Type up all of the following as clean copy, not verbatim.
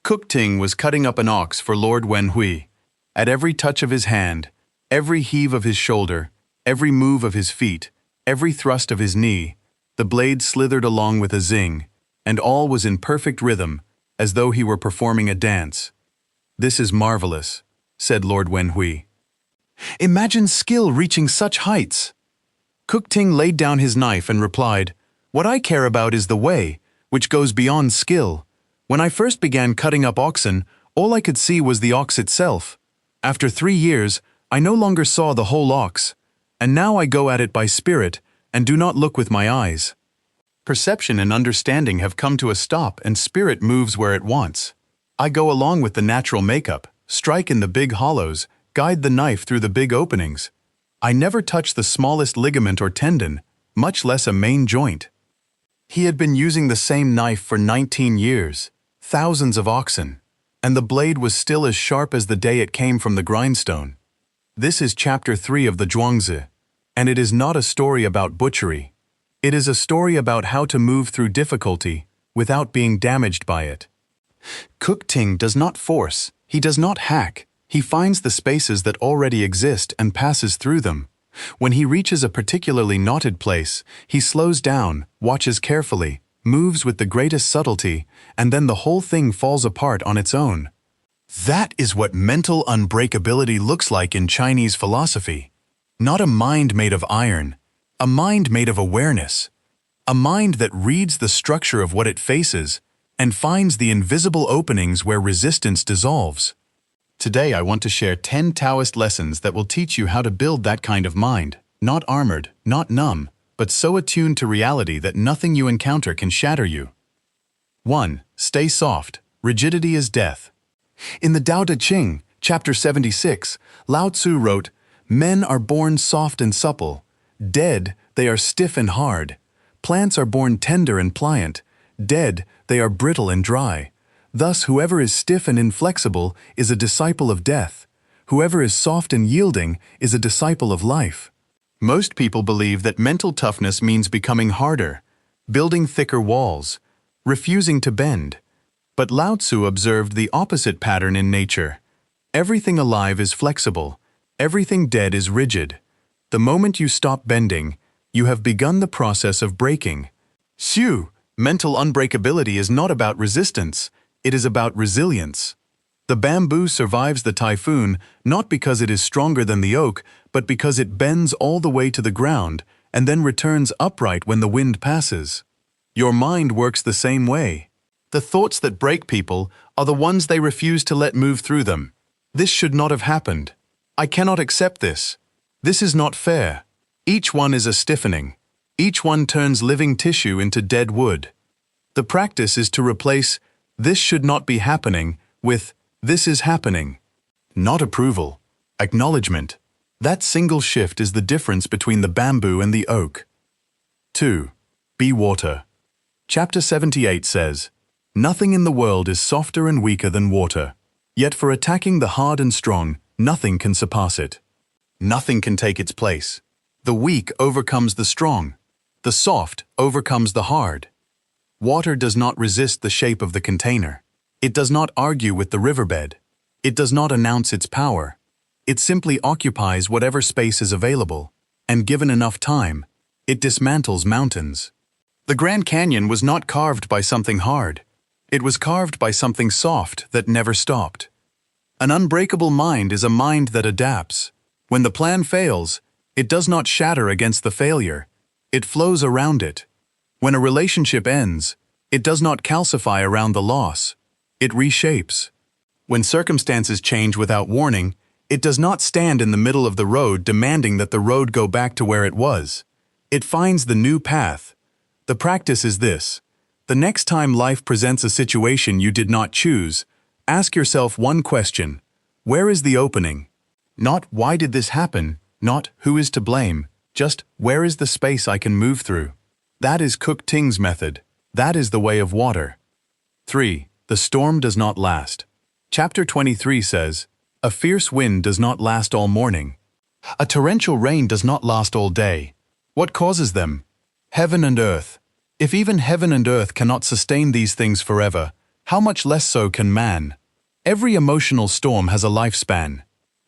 Cook Ting was cutting up an ox for Lord Wen Hui. At every touch of his hand, every heave of his shoulder, every move of his feet, every thrust of his knee, the blade slithered along with a zing, and all was in perfect rhythm, as though he were performing a dance. "This is marvelous," said Lord Wen Hui. "Imagine skill reaching such heights." Cook Ting laid down his knife and replied, "What I care about is the way, which goes beyond skill. When I first began cutting up oxen, all I could see was the ox itself. After 3 years, I no longer saw the whole ox, and now I go at it by spirit and do not look with my eyes. Perception and understanding have come to a stop and spirit moves where it wants. I go along with the natural makeup, strike in the big hollows, guide the knife through the big openings. I never touch the smallest ligament or tendon, much less a main joint." He had been using the same knife for 19 years, thousands of oxen, and the blade was still as sharp as the day it came from the grindstone. This is chapter 3 of the Zhuangzi, and it is not a story about butchery. It is a story about how to move through difficulty without being damaged by it. Cook Ting does not force, he does not hack, he finds the spaces that already exist and passes through them. When he reaches a particularly knotted place, he slows down, watches carefully, moves with the greatest subtlety, and then the whole thing falls apart on its own. That is what mental unbreakability looks like in Chinese philosophy. Not a mind made of iron, a mind made of awareness, a mind that reads the structure of what it faces and finds the invisible openings where resistance dissolves. Today I want to share 10 Taoist lessons that will teach you how to build that kind of mind, not armored, not numb, but so attuned to reality that nothing you encounter can shatter you. 1. Stay soft. Rigidity is death. In the Tao Te Ching, chapter 76, Lao Tzu wrote, "Men are born soft and supple. Dead, they are stiff and hard. Plants are born tender and pliant. Dead, they are brittle and dry. Thus, whoever is stiff and inflexible is a disciple of death. Whoever is soft and yielding is a disciple of life." Most people believe that mental toughness means becoming harder, building thicker walls, refusing to bend. But Lao Tzu observed the opposite pattern in nature. Everything alive is flexible. Everything dead is rigid. The moment you stop bending, you have begun the process of breaking. Xu, mental unbreakability is not about resistance. It is about resilience. The bamboo survives the typhoon not because it is stronger than the oak, but because it bends all the way to the ground and then returns upright when the wind passes. Your mind works the same way. The thoughts that break people are the ones they refuse to let move through them. This should not have happened. I cannot accept this. This is not fair. Each one is a stiffening. Each one turns living tissue into dead wood. The practice is to replace "this should not be happening" with "this is happening." Not approval, acknowledgement. That single shift is the difference between the bamboo and the oak. 2. Be water. Chapter 78 says, "Nothing in the world is softer and weaker than water. Yet for attacking the hard and strong, nothing can surpass it. Nothing can take its place. The weak overcomes the strong. The soft overcomes the hard. Water does not resist the shape of the container. It does not argue with the riverbed. It does not announce its power. It simply occupies whatever space is available, and given enough time, it dismantles mountains. The Grand Canyon was not carved by something hard. It was carved by something soft that never stopped. An unbreakable mind is a mind that adapts. When the plan fails, it does not shatter against the failure. It flows around it. When a relationship ends, it does not calcify around the loss. It reshapes. When circumstances change without warning, it does not stand in the middle of the road demanding that the road go back to where it was. It finds the new path. The practice is this. The next time life presents a situation you did not choose, ask yourself one question: where is the opening? Not why did this happen, not who is to blame, just where is the space I can move through? That is Cook Ting's method. That is the way of water. 3. The storm does not last. Chapter 23 says, "A fierce wind does not last all morning. A torrential rain does not last all day. What causes them? Heaven and earth. If even heaven and earth cannot sustain these things forever, How much less so can man? Every emotional storm has a lifespan.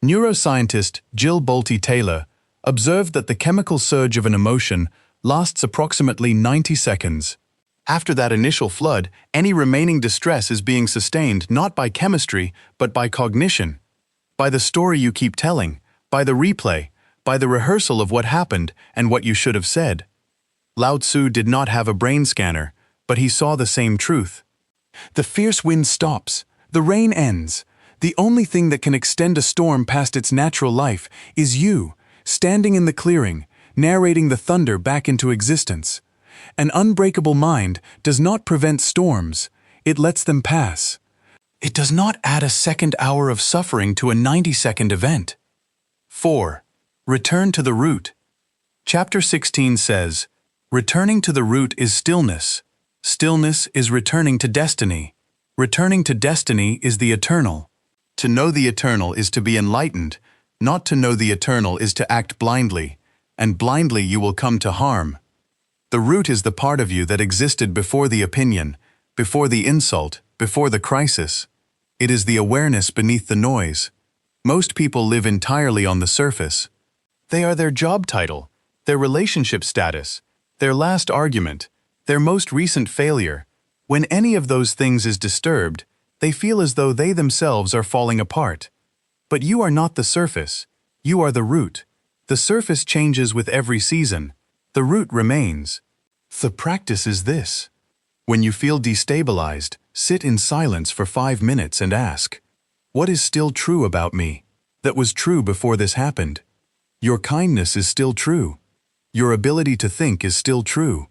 Neuroscientist Jill Bolte Taylor observed that the chemical surge of an emotion lasts approximately 90 seconds. After that initial flood, any remaining distress is being sustained not by chemistry, but by cognition, by the story you keep telling, by the replay, by the rehearsal of what happened and what you should have said. Lao Tzu did not have a brain scanner, but he saw the same truth. The fierce wind stops, the rain ends. The only thing that can extend a storm past its natural life is you, standing in the clearing, narrating the thunder back into existence. An unbreakable mind does not prevent storms, it lets them pass. It does not add a second hour of suffering to a 90-second event. 4. Return to the root. Chapter 16 says, returning to the root is stillness. Stillness is returning to destiny. Returning to destiny is the eternal. To know the eternal is to be enlightened. Not to know the eternal is to act blindly, and blindly you will come to harm. The root is the part of you that existed before the opinion, before the insult, before the crisis. It is the awareness beneath the noise. Most people live entirely on the surface. They are their job title, their relationship status, their last argument, their most recent failure. When any of those things is disturbed, they feel as though they themselves are falling apart. But you are not the surface. You are the root. The surface changes with every season. The root remains. The practice is this. When you feel destabilized, sit in silence for 5 minutes and ask, what is still true about me that was true before this happened? Your kindness is still true. Your ability to think is still true.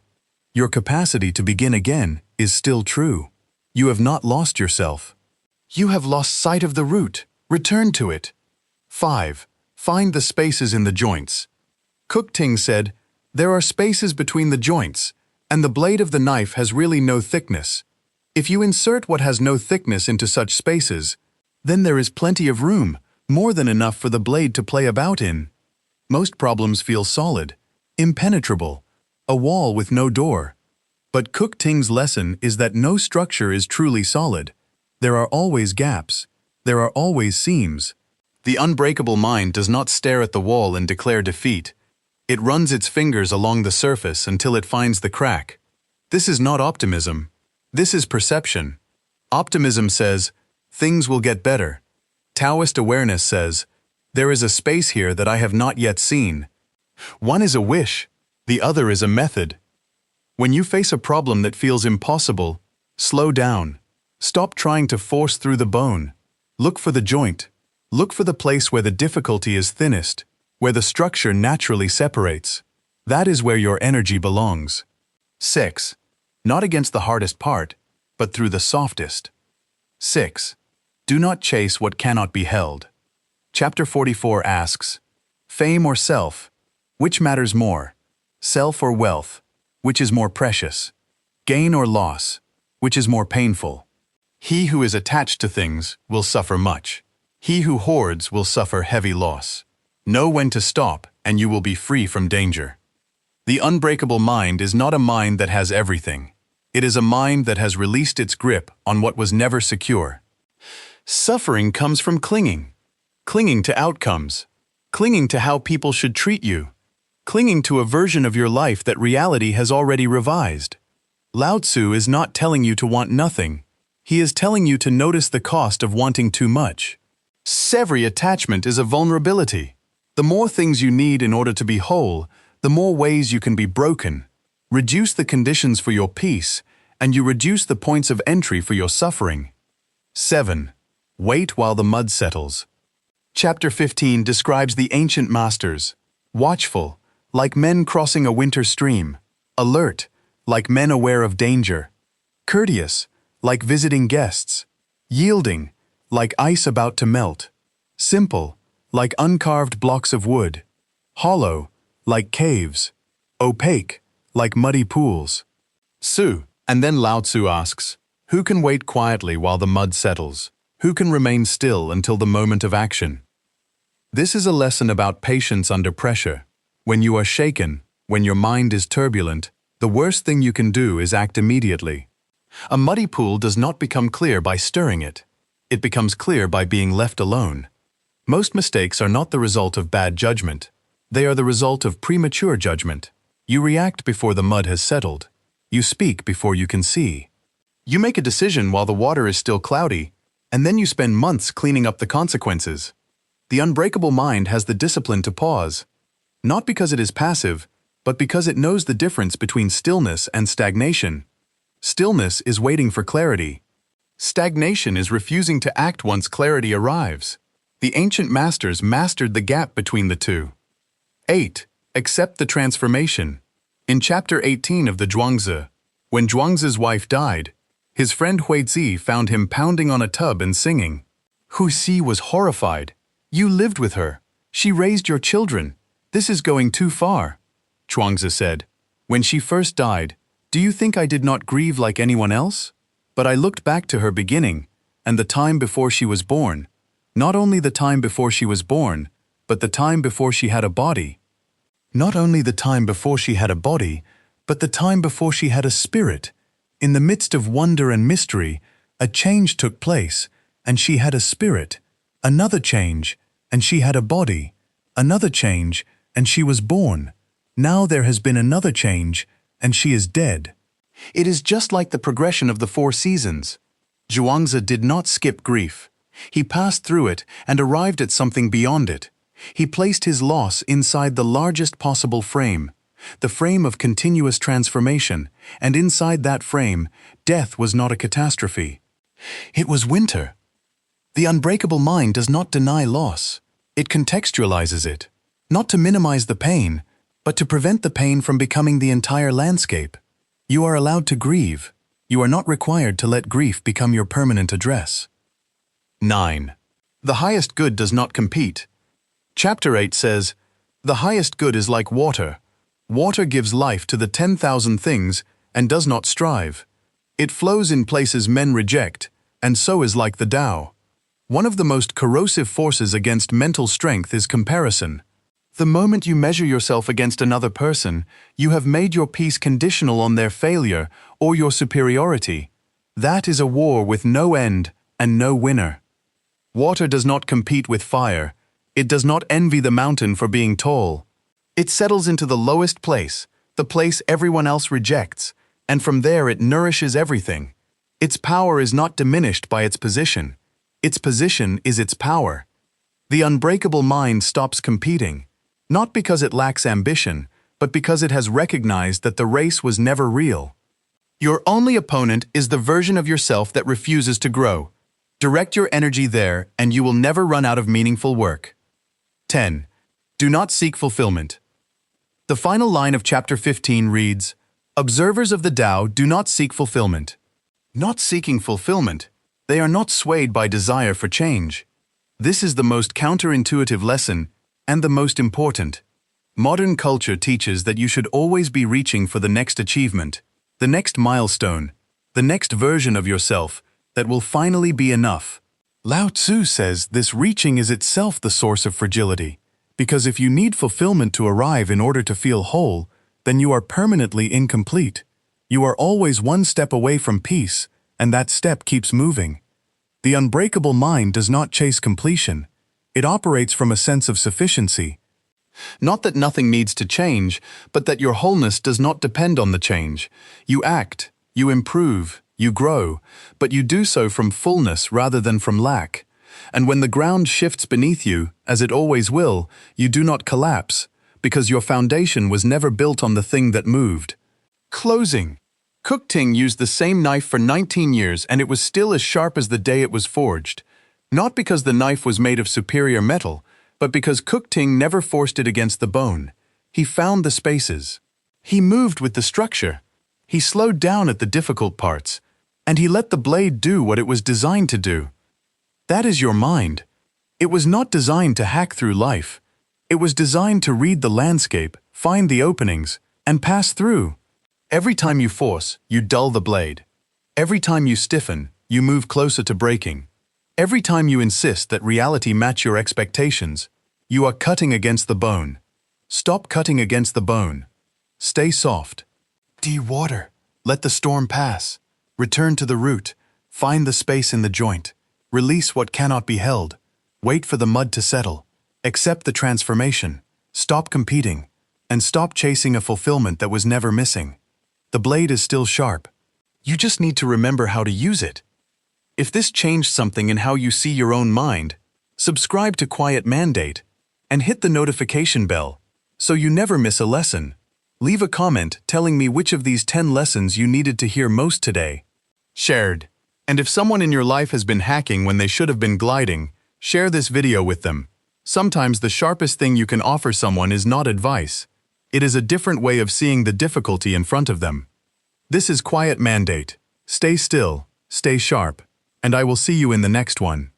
Your capacity to begin again is still true. You have not lost yourself. You have lost sight of the root. Return to it. 5. Find the spaces in the joints. Cook Ting said, there are spaces between the joints, and the blade of the knife has really no thickness. If you insert what has no thickness into such spaces, then there is plenty of room, more than enough for the blade to play about in. Most problems feel solid, impenetrable, a wall with no door. But Cook Ting's lesson is that no structure is truly solid. There are always gaps. There are always seams. The unbreakable mind does not stare at the wall and declare defeat. It runs its fingers along the surface until it finds the crack. This is not optimism. This is perception. Optimism says, things will get better. Taoist awareness says, there is a space here that I have not yet seen. One is a wish, the other is a method. When you face a problem that feels impossible, slow down. Stop trying to force through the bone. Look for the joint. Look for the place where the difficulty is thinnest, where the structure naturally separates. That is where your energy belongs. 6. Not against the hardest part, but through the softest. 6. Do not chase what cannot be held. Chapter 44 asks, fame or self, which matters more? Self or wealth, which is more precious? Gain or loss, which is more painful? He who is attached to things will suffer much. He who hoards will suffer heavy loss. Know when to stop, and you will be free from danger. The unbreakable mind is not a mind that has everything. It is a mind that has released its grip on what was never secure. Suffering comes from clinging. Clinging to outcomes. Clinging to how people should treat you. Clinging to a version of your life that reality has already revised. Lao Tzu is not telling you to want nothing. He is telling you to notice the cost of wanting too much. Every attachment is a vulnerability. The more things you need in order to be whole, the more ways you can be broken. Reduce the conditions for your peace, and you reduce the points of entry for your suffering. 7. Wait while the mud settles. Chapter 15 describes the ancient masters. Watchful, like men crossing a winter stream. Alert, like men aware of danger. Courteous, like visiting guests. Yielding, like ice about to melt. Simple, like uncarved blocks of wood. Hollow, like caves. Opaque, like muddy pools. Su, and then Lao Tzu asks, who can wait quietly while the mud settles? Who can remain still until the moment of action? This is a lesson about patience under pressure. When you are shaken, when your mind is turbulent, the worst thing you can do is act immediately. A muddy pool does not become clear by stirring it. It becomes clear by being left alone. Most mistakes are not the result of bad judgment. They are the result of premature judgment. You react before the mud has settled. You speak before you can see. You make a decision while the water is still cloudy, and then you spend months cleaning up the consequences. The unbreakable mind has the discipline to pause, not because it is passive, but because it knows the difference between stillness and stagnation. Stillness is waiting for clarity. Stagnation is refusing to act once clarity arrives. The ancient masters mastered the gap between the two. 8. Accept the transformation. In chapter 18 of the Zhuangzi, when Zhuangzi's wife died, his friend Huizi found him pounding on a tub and singing. Huizi was horrified. "You lived with her. She raised your children. This is going too far." Zhuangzi said, "When she first died, do you think I did not grieve like anyone else? But I looked back to her beginning, and the time before she was born. Not only the time before she was born, but the time before she had a body. Not only the time before she had a body, but the time before she had a spirit. In the midst of wonder and mystery, a change took place, and she had a spirit. Another change, and she had a body. Another change, and she was born. Now there has been another change, and she is dead." It is just like the progression of the 4 seasons. Zhuangzi did not skip grief. He passed through it and arrived at something beyond it. He placed his loss inside the largest possible frame, the frame of continuous transformation, and inside that frame, death was not a catastrophe. It was winter. The unbreakable mind does not deny loss. It contextualizes it, not to minimize the pain, but to prevent the pain from becoming the entire landscape. You are allowed to grieve. You are not required to let grief become your permanent address. 9. The highest good does not compete. Chapter 8 says, "The highest good is like water. Water gives life to the 10,000 things and does not strive. It flows in places men reject, and so is like the Tao." One of the most corrosive forces against mental strength is comparison. The moment you measure yourself against another person, you have made your peace conditional on their failure or your superiority. That is a war with no end and no winner. Water does not compete with fire. It does not envy the mountain for being tall. It settles into the lowest place, the place everyone else rejects, and from there it nourishes everything. Its power is not diminished by its position. Its position is its power. The unbreakable mind stops competing, not because it lacks ambition, but because it has recognized that the race was never real. Your only opponent is the version of yourself that refuses to grow. Direct your energy there, and you will never run out of meaningful work. 10. Do not seek fulfillment. The final line of chapter 15 reads, "Observers of the Tao do not seek fulfillment." Not seeking fulfillment, they are not swayed by desire for change. This is the most counterintuitive lesson and the most important. Modern culture teaches that you should always be reaching for the next achievement, the next milestone, the next version of yourself that will finally be enough. Lao Tzu says this reaching is itself the source of fragility, because if you need fulfillment to arrive in order to feel whole, then you are permanently incomplete. You are always one step away from peace, and that step keeps moving. The unbreakable mind does not chase completion. It operates from a sense of sufficiency. Not that nothing needs to change, but that your wholeness does not depend on the change. You act, you improve, you grow, but you do so from fullness rather than from lack. And when the ground shifts beneath you, as it always will, you do not collapse, because your foundation was never built on the thing that moved. Closing. Kuk Ting used the same knife for 19 years and it was still as sharp as the day it was forged. Not because the knife was made of superior metal, but because Kuk Ting never forced it against the bone. He found the spaces. He moved with the structure. He slowed down at the difficult parts, and he let the blade do what it was designed to do. That is your mind. It was not designed to hack through life. It was designed to read the landscape, find the openings, and pass through. Every time you force, you dull the blade. Every time you stiffen, you move closer to breaking. Every time you insist that reality match your expectations, you are cutting against the bone. Stop cutting against the bone. Stay soft. De-water. Let the storm pass. Return to the root. Find the space in the joint. Release what cannot be held. Wait for the mud to settle. Accept the transformation. Stop competing. And stop chasing a fulfillment that was never missing. The blade is still sharp. You just need to remember how to use it. If this changed something in how you see your own mind, subscribe to Quiet Mandate and hit the notification bell so you never miss a lesson. Leave a comment telling me which of these 10 lessons you needed to hear most today. Shared. And if someone in your life has been hacking when they should have been gliding, share this video with them. Sometimes the sharpest thing you can offer someone is not advice. It is a different way of seeing the difficulty in front of them. This is Quiet Mandate. Stay still, stay sharp, and I will see you in the next one.